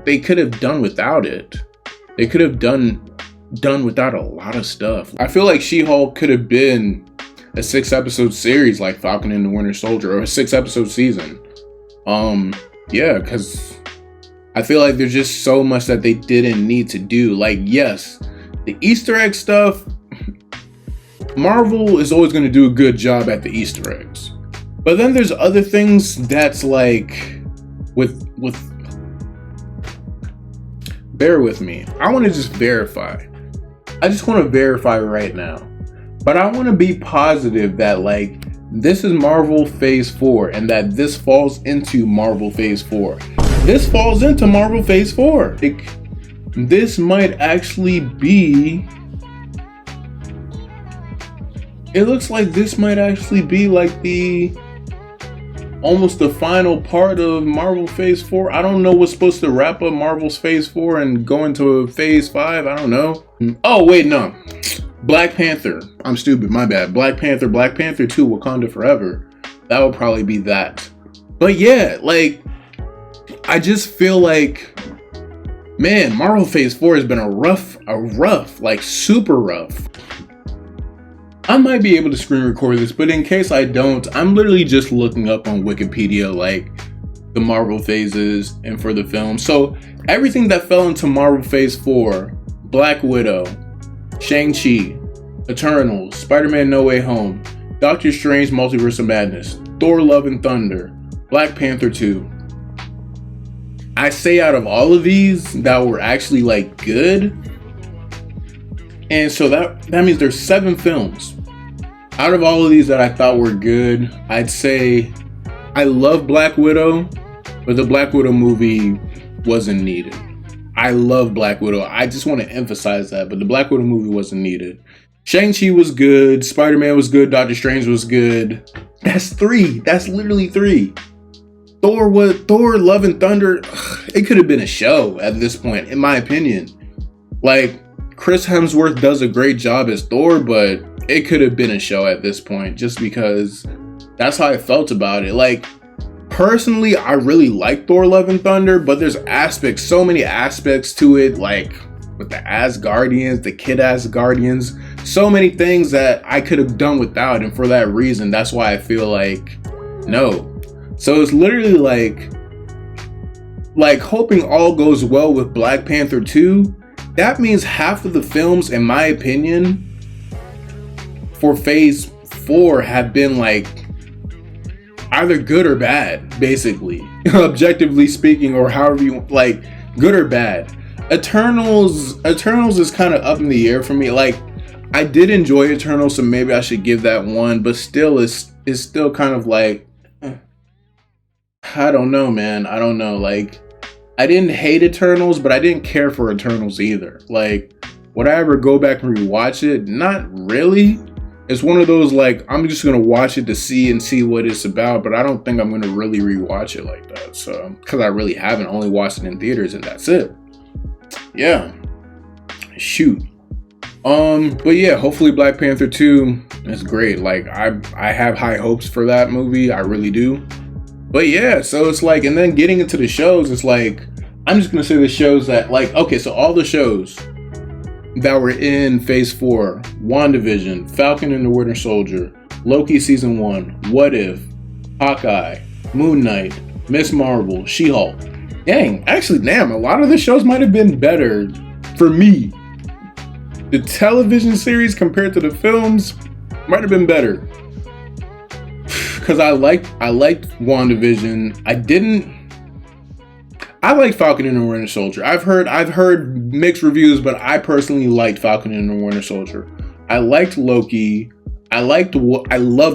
they could have done without it. They could have done without a lot of stuff. I feel like She-Hulk could have been a 6-episode series like Falcon and the Winter Soldier, or a 6-episode season. Yeah, because I feel like there's just so much that they didn't need to do. Like, yes, the Easter egg stuff, Marvel is always going to do a good job at the Easter eggs. But then there's other things that's like, bear with me. I want to just verify. I just want to verify right now. But I want to be positive that like, this is Marvel Phase 4 and that this falls into Marvel Phase 4. This falls into Marvel Phase 4. This might actually be... It looks like this might actually be like almost the final part of Marvel Phase 4. I don't know what's supposed to wrap up Marvel's Phase 4 and go into Phase 5. I don't know. Oh, wait, no. Black Panther. I'm stupid, my bad. Black Panther 2, Wakanda Forever. That would probably be that. But yeah, like, I just feel like, man, Marvel Phase 4 has been a rough, like super rough. I might be able to screen record this, but in case I don't, I'm literally just looking up on Wikipedia, like, the Marvel phases and for the film. So, everything that fell into Marvel Phase 4, Black Widow, Shang-Chi, Eternals, Spider-Man No Way Home, Doctor Strange Multiverse of Madness, Thor Love and Thunder, Black Panther 2. I say out of all of these that were actually like good, and so that means there's 7 films. Out of all of these that I thought were good, I'd say I love Black Widow, but the Black Widow movie wasn't needed. I love Black Widow. I just want to emphasize that, but the Black Widow movie wasn't needed. Shang-Chi was good. Spider-Man was good. Doctor Strange was good. That's 3. That's literally 3. Thor, Love and Thunder, it could have been a show at this point, in my opinion. Like, Chris Hemsworth does a great job as Thor, but it could have been a show at this point, just because that's how I felt about it. Like, personally, I really like Thor Love and Thunder, but there's so many aspects to it, like with the Asgardians, the kid Asgardians, so many things that I could have done without, and for that reason, that's why I feel like, no. So it's literally like hoping all goes well with Black Panther 2. That means half of the films, in my opinion, for Phase 4 have been like either good or bad, basically. Objectively speaking, or however you like, good or bad. Eternals is kind of up in the air for me. Like, I did enjoy Eternals, so maybe I should give that 1, but still it's still kind of like, I don't know, man. I don't know. Like, I didn't hate Eternals, but I didn't care for Eternals either. Like, would I ever go back and rewatch it? Not really. It's one of those, like, I'm just going to watch it to see what it's about, but I don't think I'm going to really rewatch it like that. So, because I really haven't, only watched it in theaters and that's it. Yeah. Shoot. But yeah, hopefully Black Panther 2 is great. Like, I have high hopes for that movie. I really do. But yeah, so it's like, and then getting into the shows, it's like, I'm just going to say the shows that, like, okay, so all the shows that were in Phase 4, WandaVision, Falcon and the Winter Soldier, Loki Season 1, What If, Hawkeye, Moon Knight, Miss Marvel, She-Hulk. Dang, a lot of the shows might have been better for me. The television series compared to the films might have been better. Because I liked WandaVision. I like Falcon and the Winter Soldier. I've heard mixed reviews, but I personally liked Falcon and the Winter Soldier. I liked Loki. I loved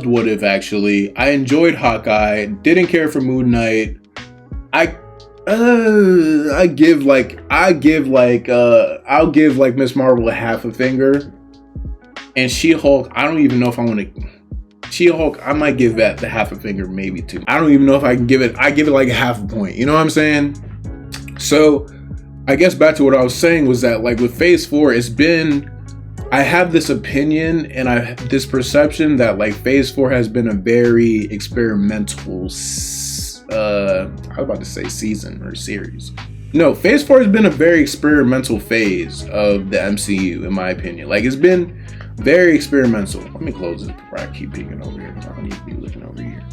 What If, actually. I enjoyed Hawkeye. Didn't care for Moon Knight. I'll give Miss Marvel a half a finger. And She-Hulk, I don't even know if I want to. She-Hulk, I might give that the half a finger, maybe 2. I don't even know if I can give it. I give it like a half a point. You know what I'm saying? So, I guess back to what I was saying was that, like, with Phase 4, I have this opinion and I have this perception that, like, Phase 4 has been a very experimental, I was about to say season or series. No, Phase 4 has been a very experimental phase of the MCU, in my opinion. Like, it's been very experimental. Let me close this before I keep peeking over here. I don't need to be looking over here.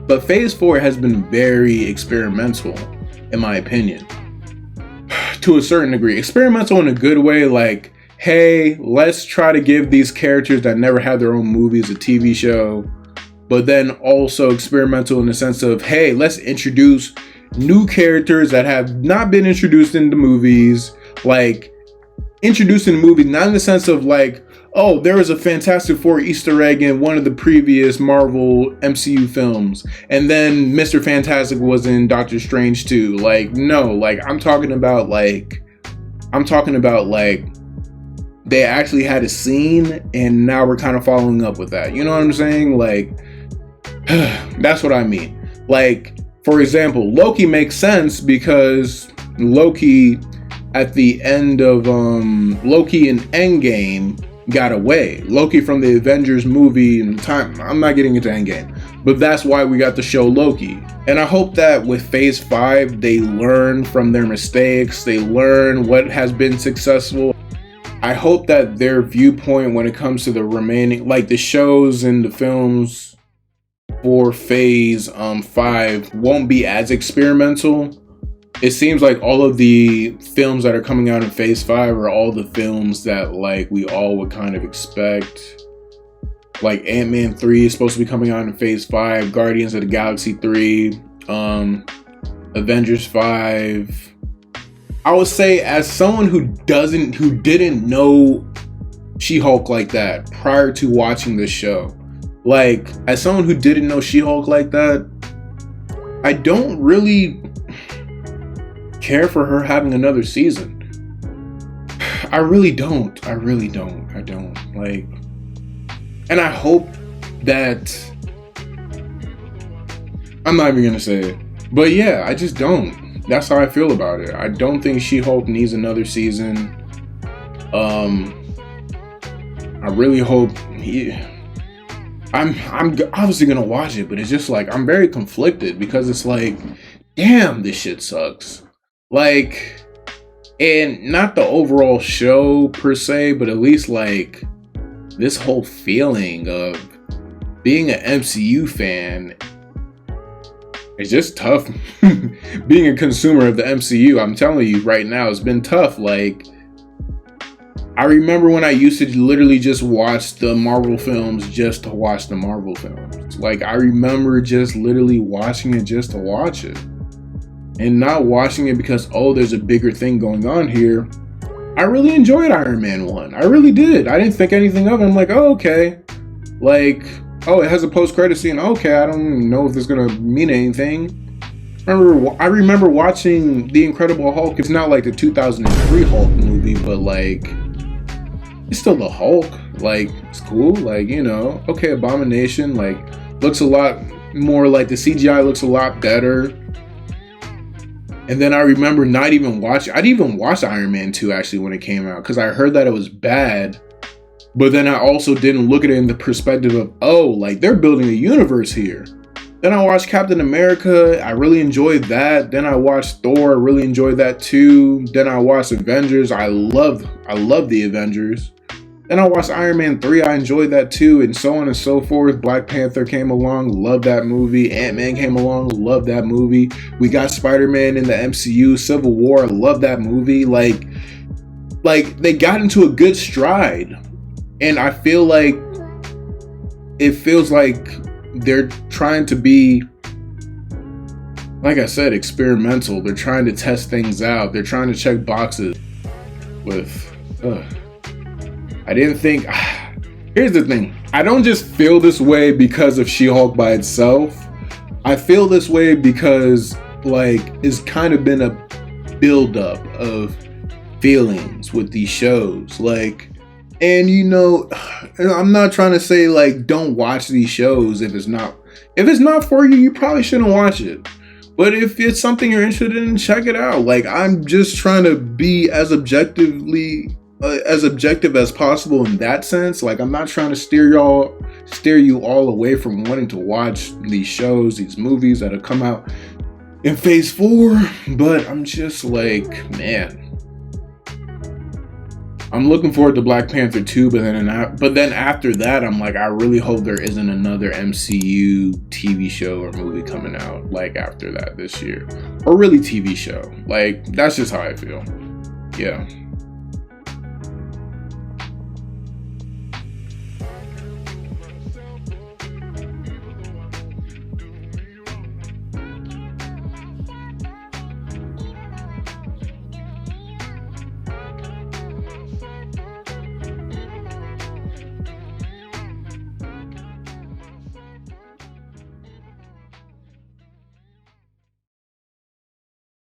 But Phase 4 has been very experimental, in my opinion. To a certain degree. Experimental in a good way, like, hey, let's try to give these characters that never had their own movies a TV show. But then also experimental in the sense of, hey, let's introduce new characters that have not been introduced in the movies, like introduced in the movie, not in the sense of like, oh, there was a Fantastic Four Easter egg in one of the previous Marvel MCU films, and then Mr. Fantastic was in Doctor Strange too. Like, no, like I'm talking about like they actually had a scene, and now we're kind of following up with that. You know what I'm saying? Like, that's what I mean. Like, for example, Loki makes sense because Loki at the end of Loki in Endgame got away. Loki from the Avengers movie and time. I'm not getting into Endgame, but that's why we got the show Loki. And I hope that with Phase 5, they learn from their mistakes. They learn what has been successful. I hope that their viewpoint when it comes to the remaining, like the shows and the films for Phase 5 won't be as experimental. It seems like all of the films that are coming out in Phase 5 are all the films that like we all would kind of expect. Like Ant-Man 3 is supposed to be coming out in Phase 5, Guardians of the Galaxy 3, Avengers 5. I would say, as someone who didn't know She-Hulk like that prior to watching this show, like, as someone who didn't know She-Hulk like that, I don't really care for her having another season. I really don't. I don't. Like, and I hope that, I'm not even gonna say it, but yeah, I just don't. That's how I feel about it. I don't think She-Hulk needs another season. I really hope I'm obviously gonna watch it, but it's just like I'm very conflicted because it's like, damn, this shit sucks. Like, and not the overall show per se, but at least like this whole feeling of being an MCU fan. It's just tough. Being a consumer of the MCU, I'm telling you right now, it's been tough. Like, I remember when I used to literally just watch the Marvel films just to watch the Marvel films. Like, I remember just literally watching it just to watch it. And not watching it because, oh, there's a bigger thing going on here. I really enjoyed Iron Man 1. I really did. I didn't think anything of it. I'm like, oh, okay. Like, oh, it has a post-credit scene. Okay, I don't know if this is going to mean anything. I remember watching The Incredible Hulk. It's not like the 2003 Hulk movie, but like, it's still the Hulk. Like, it's cool. Like, you know, okay, Abomination, like, looks a lot more like the CGI looks a lot better. And then I remember I didn't even watch Iron Man 2 actually when it came out because I heard that it was bad. But then I also didn't look at it in the perspective of, oh, like they're building a universe here. Then I watched Captain America. I really enjoyed that. Then I watched Thor. I really enjoyed that too. Then I watched Avengers. I love the Avengers. Then I watched Iron Man 3. I enjoyed that too, and so on and so forth. Black Panther came along. Loved that movie. Ant-Man came along. Loved that movie. We got Spider-Man in the MCU. Civil War. Loved that movie. Like they got into a good stride. And I feel like it feels like they're trying to be, like I said, experimental. They're trying to test things out. They're trying to check boxes with, I didn't think, here's the thing. I don't just feel this way because of She-Hulk by itself. I feel this way because, like, it's kind of been a buildup of feelings with these shows. Like, and you know, I'm not trying to say like don't watch these shows if it's not for you, you probably shouldn't watch it. But if it's something you're interested in, check it out. Like, I'm just trying to be as objective as possible in that sense. Like, I'm not trying to steer you all away from wanting to watch these shows, these movies that have come out in phase 4, but I'm just like, man, I'm looking forward to Black Panther 2, but then after that, I'm like, I really hope there isn't another MCU TV show or movie coming out like after that this year, or really TV show. Like, that's just how I feel. Yeah.